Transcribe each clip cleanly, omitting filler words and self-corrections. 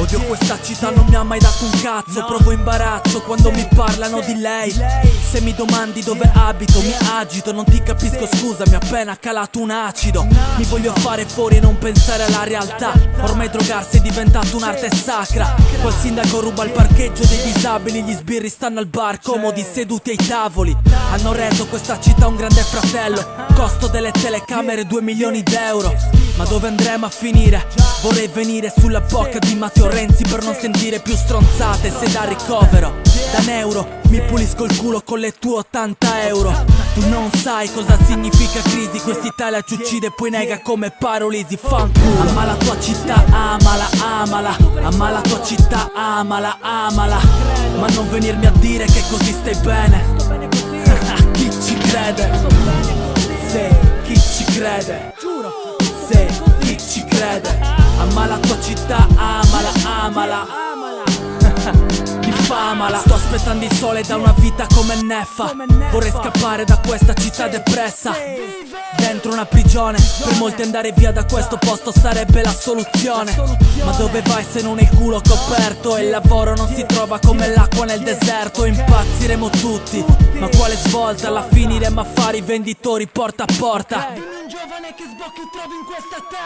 Odio questa città, non mi ha mai dato un cazzo. Provo imbarazzo quando mi parlano di lei. Se mi domandi dove abito mi agito. Non ti capisco, scusa, mi ha appena calato un acido. Mi voglio fare fuori e non pensare alla realtà. Ormai drogarsi è diventato un'arte sacra. Quel sindaco ruba il parcheggio dei disabili. Gli sbirri stanno al bar, comodi seduti ai tavoli. Hanno reso questa città un grande fratello. Costo delle telecamere 2 milioni d'euro. Ma dove andremo a finire? Vorrei venire sulla bocca di Matteo Renzi per non sentire più stronzate se da ricovero. Da neuro mi pulisco il culo con le tue 80 euro. Tu non sai cosa significa crisi. Quest'Italia ci uccide e poi nega come parolisi. Fanculo. Ama la tua città, amala, amala. Ama la tua città, amala, amala. Ma non venirmi a dire che così stai bene. Chi ci crede? Se chi ci crede? Se chi ci crede? Ama la tua città, amala, amala. Diffamala. Sto aspettando il sole da una vita come neffa. Vorrei scappare da questa città depressa. Dentro una prigione. Per molti andare via da questo posto sarebbe la soluzione. Ma dove vai se non hai il culo coperto? E il lavoro non si trova come l'acqua nel deserto. Impazziremo tutti, ma quale svolta? La finiremo a fare i venditori porta a porta.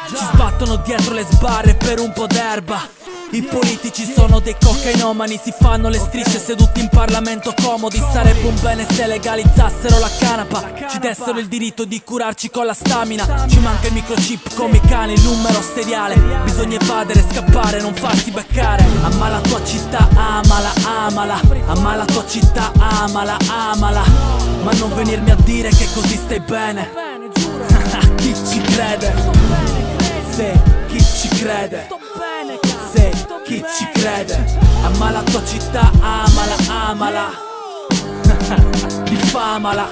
Ci sbattono dietro le sbarre per un po' d'erba. I politici sono dei cocainomani, si fanno le strisce seduti in Parlamento comodi. Sarebbe un bene se legalizzassero la canapa. Ci dessero il diritto di curarci con la stamina. Ci manca il microchip come i cani, il numero seriale. Bisogna evadere, scappare, non farsi beccare. Ama la tua città, amala, amala. Ama la tua città, amala, amala. Ma non venirmi a dire che così stai bene. Chi ci crede? Se chi ci crede? Se chi ci crede? Ama la tua città, amala, amala. Diffamala.